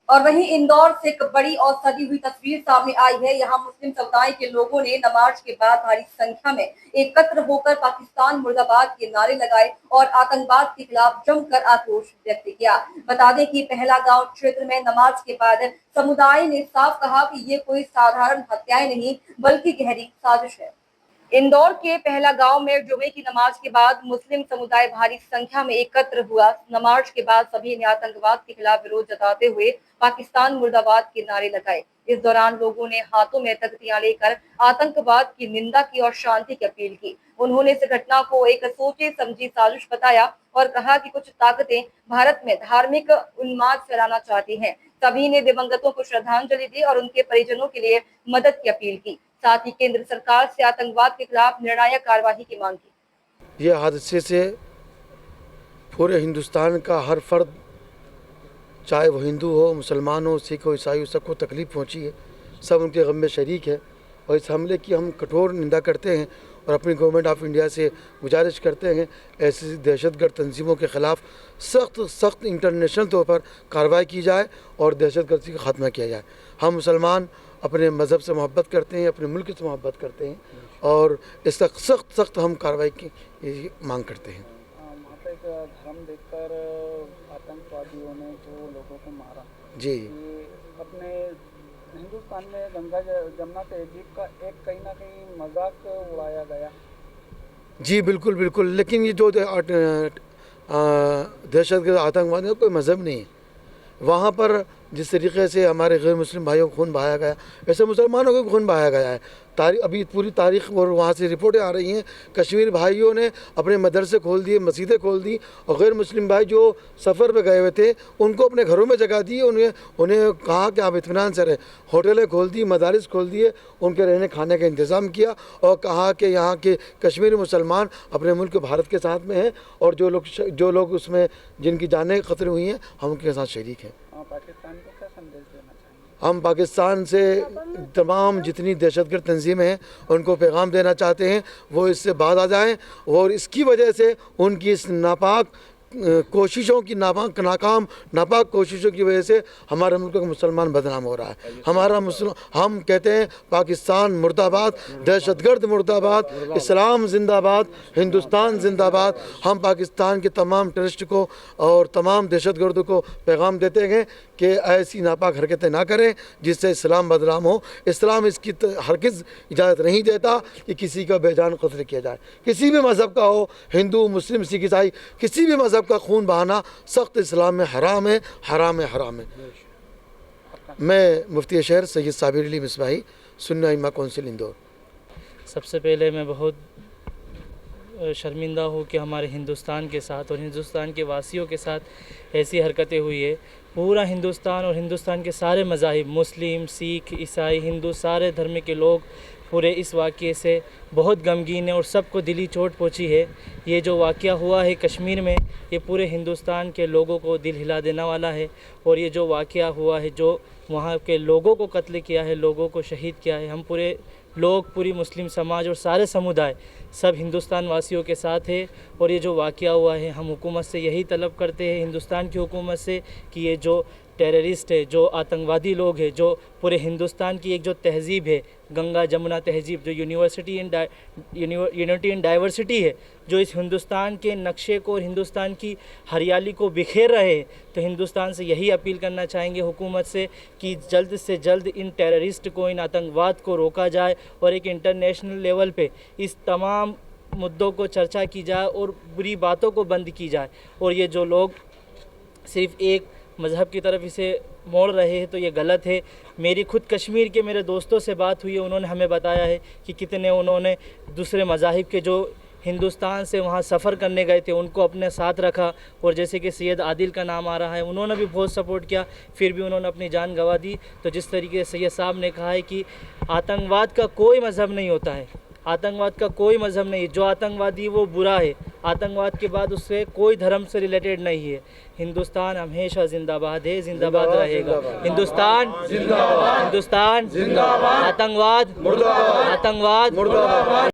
और वहीं इंदौर से एक बड़ी और सजी हुई तस्वीर सामने आई है। यहाँ मुस्लिम समुदाय के लोगों ने नमाज के बाद भारी संख्या में एकत्र होकर पाकिस्तान मुर्दाबाद के नारे लगाए और आतंकवाद के खिलाफ जमकर आक्रोश व्यक्त किया। बता दें कि पहला गांव क्षेत्र में नमाज के बाद समुदाय ने साफ कहा कि ये कोई साधारण हत्याएं नहीं बल्कि गहरी साजिश है। इंदौर के पहला गांव में जुमे की नमाज के बाद मुस्लिम समुदाय भारी संख्या में एकत्र हुआ। नमाज के बाद सभी ने आतंकवाद के खिलाफ विरोध जताते हुए पाकिस्तान मुर्दाबाद के नारे लगाए। इस दौरान लोगों ने हाथों में तख्तियां लेकर आतंकवाद की निंदा की और शांति की अपील की। उन्होंने इस घटना को एक सोचे समझी साजिश बताया और कहा कि कुछ ताकतें भारत में धार्मिक उन्माद फैलाना चाहती हैं। सभी ने दिवंगतों को श्रद्धांजलि दी और उनके परिजनों के लिए मदद की अपील की। साथ ही केंद्र सरकार से आतंकवाद के खिलाफ निर्णायक कार्यवाही की मांग की। यह हादसे से पूरे हिंदुस्तान का हर फर्द, चाहे वो हिंदू हो, मुसलमान हो, सिख हो, ईसाई हो, सबको तकलीफ पहुंची है। सब उनके गम में शरीक है और इस हमले की हम कठोर निंदा करते हैं और अपनी गवर्नमेंट ऑफ इंडिया से गुजारिश करते हैं ऐसी दहशतगर्द तंजीमों के ख़िलाफ़ सख्त इंटरनेशनल तौर पर कार्रवाई की जाए और दहशतगर्दी का ख़ात्मा किया जाए। हम मुसलमान अपने मज़हब से मोहब्बत करते हैं, अपने मुल्क से मोहब्बत करते हैं और इसका सख्त हम कार्रवाई की मांग करते हैं। वहाँ पे एक धर्म देखकर आतंकवादियों ने जो लोगों को मारा जी, अपने हिंदुस्तान में गंगा जमुना तहजीब का एक कहीं ना कहीं मजाक उड़ाया गया। जी बिल्कुल बिल्कुल, लेकिन ये जो दहशतगर्द आतंकवाद है कोई मज़हब नहीं है। वहाँ पर जिस तरीके से हमारे गैर मुस्लिम भाइयों को खून बहाया गया, ऐसे मुसलमानों को खून बहाया गया है। अभी पूरी तारीख और वहाँ से रिपोर्टें आ रही हैं, कश्मीर भाइयों ने अपने मदरसे खोल दिए, मस्जिदें खोल दी और गैर मुस्लिम भाई जो सफ़र पे गए हुए थे उनको अपने घरों में जगह दी। उन्हें कहा कि आप इत्मीनान से रहें। होटलें खोल दी, मदारिस खोल दिए, उनके रहने खाने का इंतज़ाम किया और कहा कि यहाँ के कश्मीरी मुसलमान अपने मुल्क भारत के साथ में हैं और जो लोग उसमें जिनकी जानें खतरे हुई हैं हम उनके साथ शरीक हैं। पाकिस्तान को क्या संदेश देना चाहिए? हम पाकिस्तान से तमाम जितनी दहशतगर्द तंजीमें हैं उनको पैगाम देना चाहते हैं वो इससे बाज आ जाएं और इसकी वजह से उनकी इस नापाक कोशिशों की नापाक कोशिशों की वजह से हमारे मुल्क का मुसलमान बदनाम हो रहा है। हम कहते हैं पाकिस्तान मुर्दाबाद, दहशतगर्द मुर्दाबाद, इस्लाम जिंदाबाद, हिंदुस्तान जिंदाबाद। हम पाकिस्तान के तमाम टेररिस्ट को और तमाम दहशतगर्दों को पैगाम देते हैं कि ऐसी नापाक हरकतें ना करें जिससे इस्लाम बदनाम हो। इस्लाम इसकी हरगिज़ इजाज़त नहीं देता कि किसी का बेजान कत्ल किया जाए। किसी भी मज़हब का हो, हिंदू, मुस्लिम, सिख, ईसाई, किसी भी मज़हब का खून बहाना सख्त इस्लाम में हराम है, हराम है, हराम है। मैं मुफ्ती शहर सैयद साबिर अली मिसबाही, सुन्नी इमा कौंसिल इंदौर। सबसे पहले मैं बहुत शर्मिंदा हूँ कि हमारे हिंदुस्तान के साथ और हिंदुस्तान के वासियों के साथ ऐसी हरकतें हुई है। पूरा हिंदुस्तान और हिंदुस्तान के सारे मज़ाहिब, मुस्लिम, सिख, ईसाई, हिंदू, सारे धर्म के लोग पूरे इस वाक़े से बहुत गमगीन है और सबको दिली चोट पहुंची है। ये जो वाक़या हुआ है कश्मीर में, ये पूरे हिंदुस्तान के लोगों को दिल हिला देने वाला है। और ये जो वाक़या हुआ है, जो वहाँ के लोगों को कत्ल किया है, लोगों को शहीद किया है, हम पूरे लोग, पूरी मुस्लिम समाज और सारे समुदाय सब हिंदुस्तान वासियों के साथ है। और ये जो वाक़या हुआ है, हम हुकूमत से यही तलब करते हैं, हिंदुस्तान की हुकूमत से, कि ये जो टेररिस्ट है, जो आतंकवादी लोग हैं, जो पूरे हिंदुस्तान की एक जो तहज़ीब है, गंगा जमुना तहज़ीब, जो यूनिटी इन डाइवर्सिटी है, जो इस हिंदुस्तान के नक्शे को और हिंदुस्तान की हरियाली को बिखेर रहे हैं, तो हिंदुस्तान से यही अपील करना चाहेंगे हुकूमत से कि जल्द से जल्द इन टेररिस्ट को, इन आतंकवाद को रोका जाए और एक इंटरनेशनल लेवल पे इस तमाम मुद्दों को चर्चा की जाए और बुरी बातों को बंद की जाए। और ये जो लोग सिर्फ़ एक मज़हब की तरफ इसे मोड़ रहे हैं तो ये गलत है। मेरी खुद कश्मीर के मेरे दोस्तों से बात हुई है, उन्होंने हमें बताया है कि कितने उन्होंने दूसरे मज़ाहिब के जो हिंदुस्तान से वहाँ सफ़र करने गए थे उनको अपने साथ रखा। और जैसे कि सैयद आदिल का नाम आ रहा है, उन्होंने भी बहुत सपोर्ट किया, फिर भी उन्होंने अपनी जान गंवा दी। तो जिस तरीके से सैयद साहब ने कहा है कि आतंकवाद का कोई मज़हब नहीं होता है, आतंकवाद का कोई मज़हब नहीं, जो आतंकवादी वो बुरा है, आतंकवाद के बाद उससे कोई धर्म से रिलेटेड नहीं है। हिंदुस्तान हमेशा जिंदाबाद है, जिंदाबाद रहेगा। हिंदुस्तान जिंदाबाद, हिंदुस्तान जिंदाबाद, आतंकवाद मुर्दाबाद, आतंकवाद मुर्दाबाद।